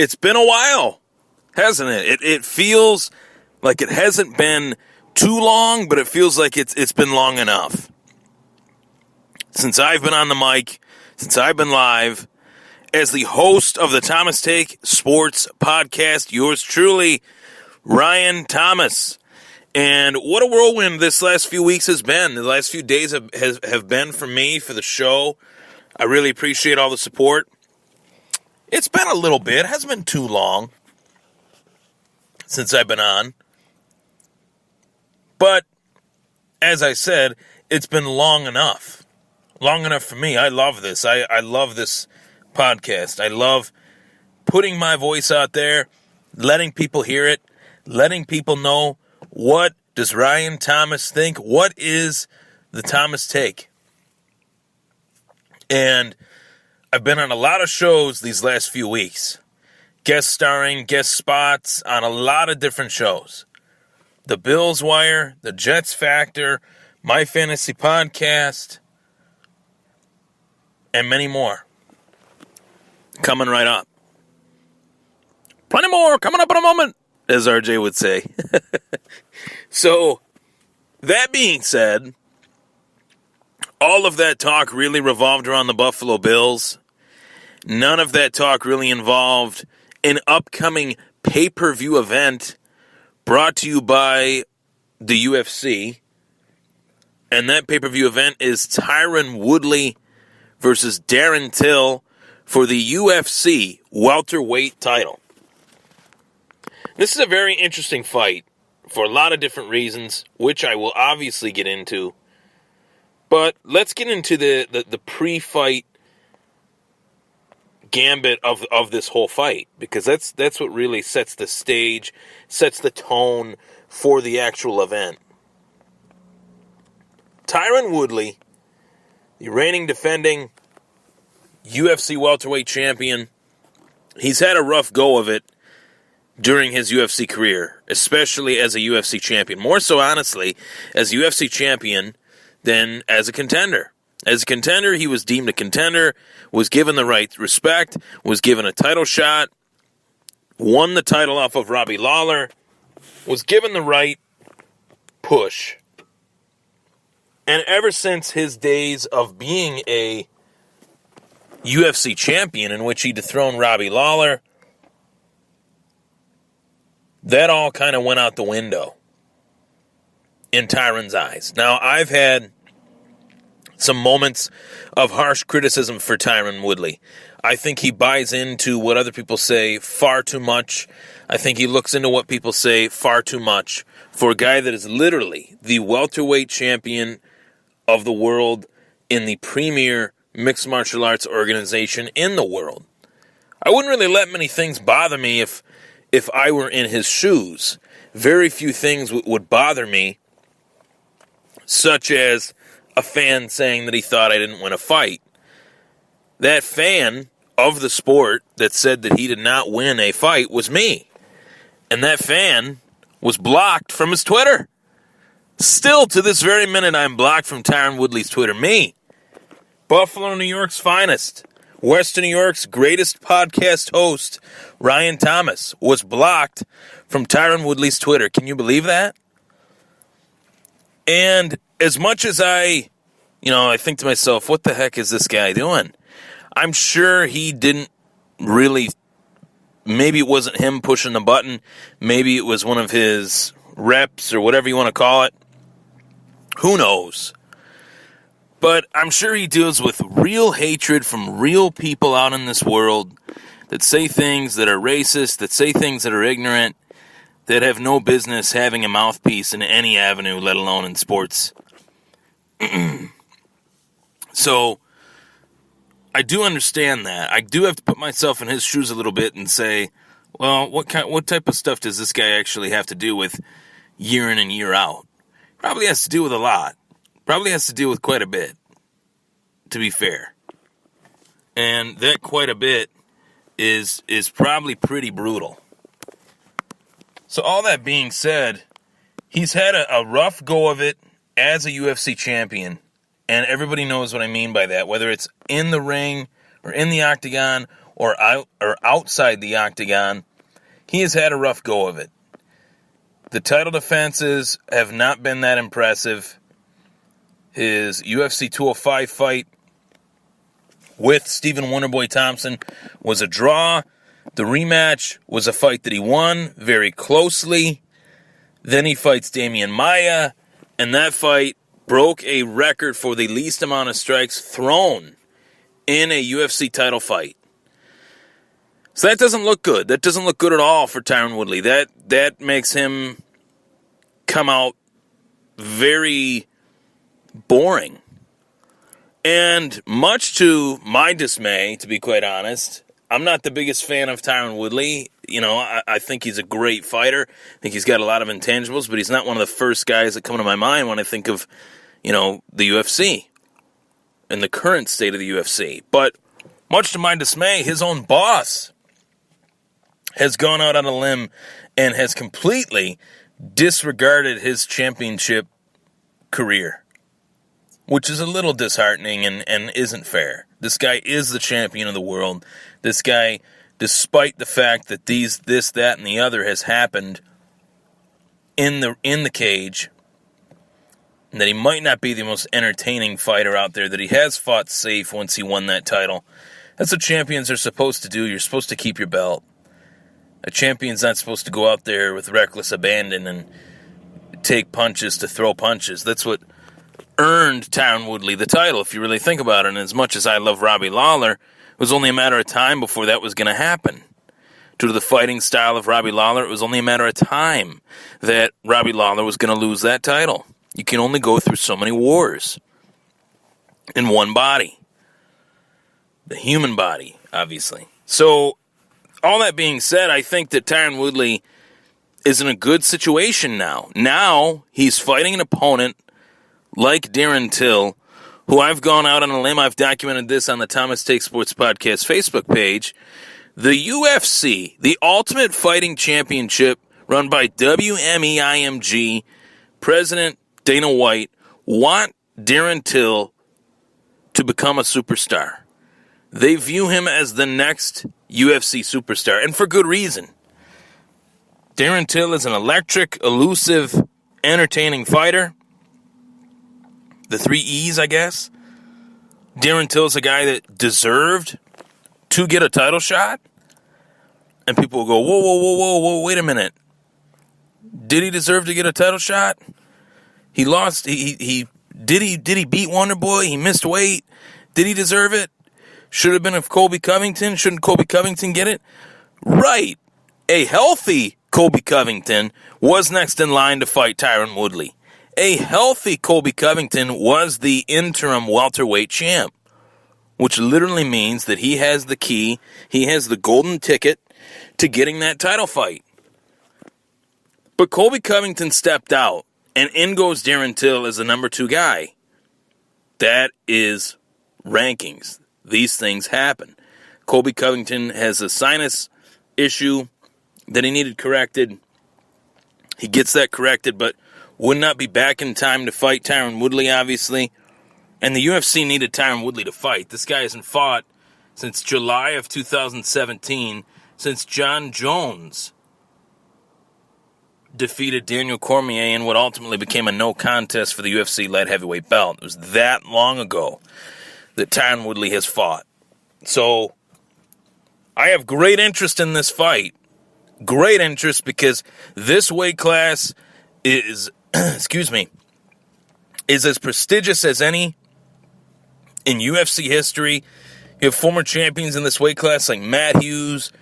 It's been a while, hasn't it? It feels like it hasn't been too long, but it feels like it's been long enough. Since I've been on the mic, since I've been live, as the host of the Thomas Take Sports Podcast, yours truly, Ryan Thomas. And what a whirlwind this last few weeks has been. The last few days have been for me, for the show. I really appreciate all the support. It's been a little bit. It hasn't been too long since I've been on. But, as I said, it's been long enough. Long enough for me. I love this. I love this podcast. I love putting my voice out there, letting people hear it, letting people know what does Ryan Thomas think, what is the Thomas Take. And I've been on a lot of shows these last few weeks. Guest starring, guest spots on a lot of different shows. The Bills Wire, the Jets Factor, My Fantasy Podcast, and many more. Coming right up. Plenty more coming up in a moment, as RJ would say. So, that being said, all of that talk really revolved around the Buffalo Bills. None of that talk really involved an upcoming pay-per-view event brought to you by the UFC. And that pay-per-view event is Tyron Woodley versus Darren Till for the UFC welterweight title. This is a very interesting fight for a lot of different reasons, which I will obviously get into. But let's get into the pre-fight gambit of this whole fight, because that's what really sets the stage, sets the tone for the actual event. Tyron Woodley, the reigning defending UFC welterweight champion, he's had a rough go of it during his UFC career, especially as a UFC champion. More so, honestly, as a UFC champion than as a contender. As a contender, he was deemed a contender, was given the right respect, was given a title shot, won the title off of Robbie Lawler, was given the right push. And ever since his days of being a UFC champion, in which he dethroned Robbie Lawler, that all kind of went out the window in Tyron's eyes. Now, I've had some moments of harsh criticism for Tyron Woodley. I think he buys into what other people say far too much. I think he looks into what people say far too much for a guy that is literally the welterweight champion of the world in the premier mixed martial arts organization in the world. I wouldn't really let many things bother me if I were in his shoes. Very few things would bother me, such as a fan saying that he thought I didn't win a fight. That fan of the sport that said that he did not win a fight was me. And that fan was blocked from his Twitter. Still, to this very minute, I'm blocked from Tyron Woodley's Twitter. Me, Buffalo, New York's finest, Western New York's greatest podcast host, Ryan Thomas, was blocked from Tyron Woodley's Twitter. Can you believe that? And as much as I think to myself, what the heck is this guy doing? I'm sure he didn't really, maybe it wasn't him pushing the button. Maybe it was one of his reps or whatever you want to call it. Who knows? But I'm sure he deals with real hatred from real people out in this world that say things that are racist, that say things that are ignorant, that have no business having a mouthpiece in any avenue, let alone in sports. So, I do understand that. I do have to put myself in his shoes a little bit and say, well, what type of stuff does this guy actually have to do with year in and year out? Probably has to do with a lot. Probably has to do with quite a bit, to be fair. And that quite a bit is probably pretty brutal. So all that being said, he's had a rough go of it as a UFC champion. And everybody knows what I mean by that, whether it's in the ring or in the octagon or outside the octagon, he has had a rough go of it. The title defenses have not been that impressive. His UFC 205 fight with Stephen Wonderboy Thompson was a draw. The rematch was a fight that he won very closely. Then he fights Damian Maia, and that fight broke a record for the least amount of strikes thrown in a UFC title fight. So that doesn't look good. That doesn't look good at all for Tyron Woodley. That makes him come out very boring. And much to my dismay, to be quite honest, I'm not the biggest fan of Tyron Woodley. You know, I think he's a great fighter. I think he's got a lot of intangibles, but he's not one of the first guys that come to my mind when I think of, you know, the UFC and the current state of the UFC. But much to my dismay, his own boss has gone out on a limb and has completely disregarded his championship career, which is a little disheartening and isn't fair. This guy is the champion of the world. This guy, despite the fact that this, that, and the other has happened in the cage, and that he might not be the most entertaining fighter out there, that he has fought safe once he won that title. That's what champions are supposed to do. You're supposed to keep your belt. A champion's not supposed to go out there with reckless abandon and take punches to throw punches. That's what earned Tyron Woodley the title, if you really think about it. And as much as I love Robbie Lawler, it was only a matter of time before that was going to happen. Due to the fighting style of Robbie Lawler, it was only a matter of time that Robbie Lawler was going to lose that title. You can only go through so many wars in one body. The human body, obviously. So, all that being said, I think that Tyron Woodley is in a good situation now. Now, he's fighting an opponent like Darren Till, who I've gone out on a limb. I've documented this on the Thomas Take Sports Podcast Facebook page. The UFC, the Ultimate Fighting Championship, run by WMEIMG, President Dana White, want Darren Till to become a superstar. They view him as the next UFC superstar, and for good reason. Darren Till is an electric, elusive, entertaining fighter. The 3 E's, I guess. Darren Till is a guy that deserved to get a title shot. And people will go, whoa, wait a minute. Did he deserve to get a title shot? He lost. Did he beat Wonderboy? He missed weight. Did he deserve it? Should have been of Colby Covington. Shouldn't Colby Covington get it? Right. A healthy Colby Covington was next in line to fight Tyron Woodley. A healthy Colby Covington was the interim welterweight champ, which literally means that he has the key, he has the golden ticket to getting that title fight. But Colby Covington stepped out, and in goes Darren Till as the number 2 guy. That is rankings. These things happen. Colby Covington has a sinus issue that he needed corrected. He gets that corrected, but would not be back in time to fight Tyron Woodley, obviously. And the UFC needed Tyron Woodley to fight. This guy hasn't fought since July of 2017, since John Jones defeated Daniel Cormier in what ultimately became a no contest for the UFC light heavyweight belt. It was that long ago that Tyron Woodley has fought. So, I have great interest in this fight. Great interest because this weight class is, is as prestigious as any in UFC history. You have former champions in this weight class like Matt Hughes,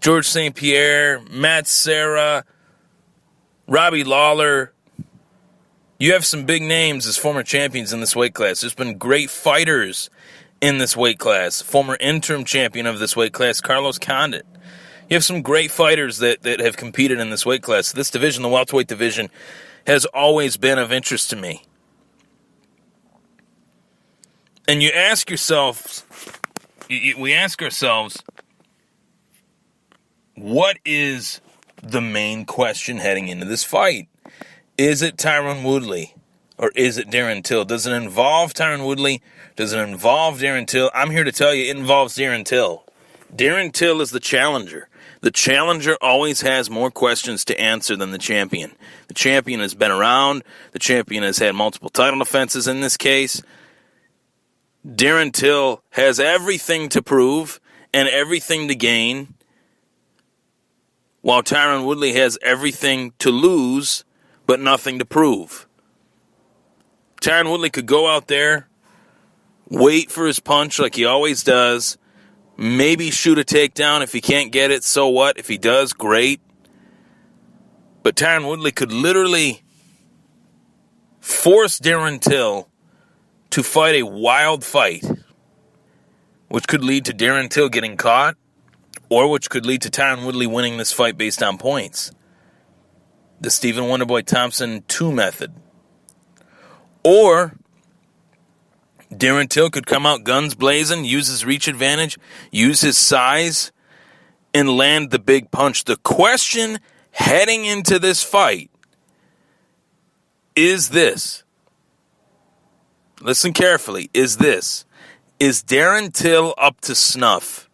George St. Pierre, Matt Serra, Robbie Lawler. You have some big names as former champions in this weight class. There's been great fighters in this weight class. Former interim champion of this weight class, Carlos Condit. You have some great fighters that have competed in this weight class. This division, the welterweight division, has always been of interest to me. And you ask yourselves, we ask ourselves, what is the main question heading into this fight? Is it Tyron Woodley or is it Darren Till? Does it involve Tyron Woodley? Does it involve Darren Till? I'm here to tell you it involves Darren Till. Darren Till is the challenger. The challenger always has more questions to answer than the champion. The champion has been around. The champion has had multiple title defenses in this case. Darren Till has everything to prove and everything to gain, while Tyron Woodley has everything to lose but nothing to prove. Tyron Woodley could go out there, wait for his punch like he always does, maybe shoot a takedown. If he can't get it, so what? If he does, great. But Tyron Woodley could literally force Darren Till to fight a wild fight, which could lead to Darren Till getting caught, or which could lead to Tyron Woodley winning this fight based on points. The Stephen Wonderboy Thompson 2 method. Or Darren Till could come out guns blazing, use his reach advantage, use his size, and land the big punch. The question heading into this fight is this. Listen carefully. Is Darren Till up to snuff?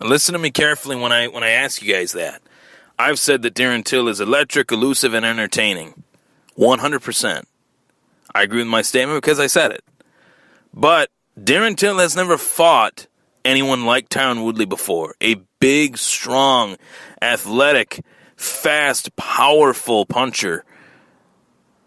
And listen to me carefully when I ask you guys that. I've said that Darren Till is electric, elusive, and entertaining. 100%. I agree with my statement because I said it. But Darren Till has never fought anyone like Tyron Woodley before. A big, strong, athletic, fast, powerful puncher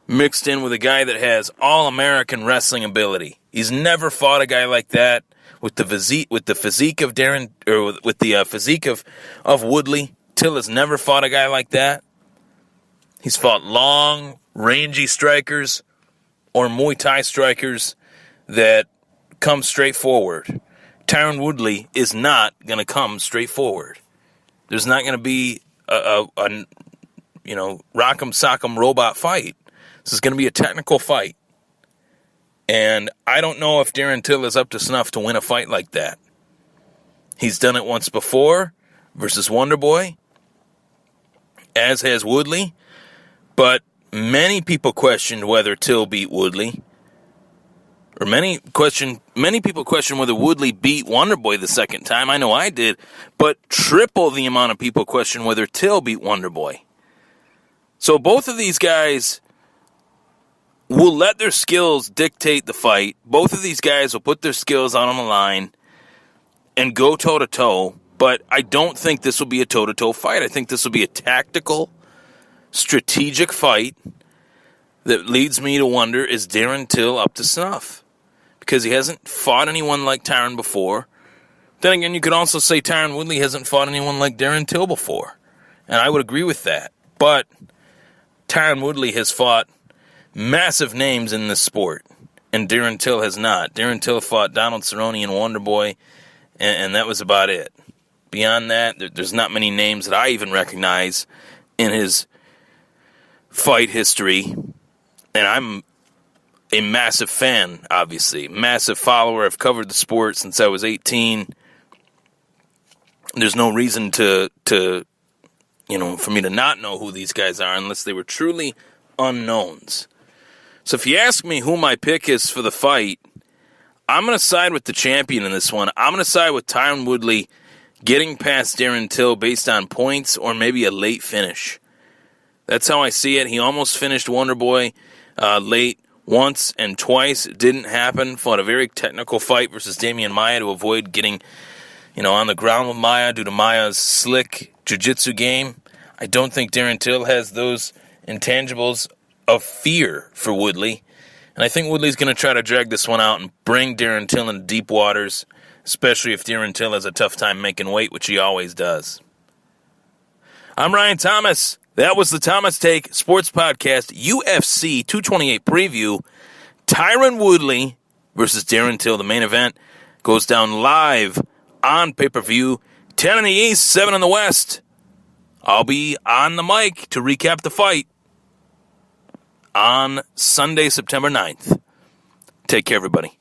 mixed in with a guy that has all-American wrestling ability. He's never fought a guy like that with the physique of Darren, or with the physique of Woodley. Till has never fought a guy like that. He's fought long, rangy strikers or Muay Thai strikers that come straight forward. Tyron Woodley is not going to come straight forward. There's not going to be a rock'em sock'em robot fight. This is going to be a technical fight. And I don't know if Darren Till is up to snuff to win a fight like that. He's done it once before versus Wonderboy, as has Woodley. But many people questioned whether Till beat Woodley. Or many people question whether Woodley beat Wonderboy the second time. I know I did. But triple the amount of people question whether Till beat Wonderboy. So both of these guys will let their skills dictate the fight. Both of these guys will put their skills out on the line and go toe-to-toe. But I don't think this will be a toe-to-toe fight. I think this will be a tactical, strategic fight that leads me to wonder, is Darren Till up to snuff? Because he hasn't fought anyone like Tyron before. Then again, you could also say Tyron Woodley hasn't fought anyone like Darren Till before. And I would agree with that. But Tyron Woodley has fought massive names in this sport, and Darren Till has not. Darren Till fought Donald Cerrone and Wonderboy, and that was about it. Beyond that, there's not many names that I even recognize in his fight history. And I'm a massive fan, obviously. Massive follower. I've covered the sport since I was 18. There's no reason for me to not know who these guys are unless they were truly unknowns. So if you ask me who my pick is for the fight, I'm going to side with the champion in this one. I'm going to side with Tyron Woodley getting past Darren Till based on points or maybe a late finish. That's how I see it. He almost finished Wonderboy late once and twice. It didn't happen. Fought a very technical fight versus Damian Maia to avoid getting, on the ground with Maia due to Maia's slick jiu-jitsu game. I don't think Darren Till has those intangibles of fear for Woodley. And I think Woodley's going to try to drag this one out and bring Darren Till into deep waters, especially if Darren Till has a tough time making weight, which he always does. I'm Ryan Thomas. That was the Thomas Take Sports Podcast UFC 228 preview. Tyron Woodley versus Darren Till. The main event goes down live on pay-per-view. 10 in the East, 7 in the West. I'll be on the mic to recap the fight on Sunday, September 9th. Take care, everybody.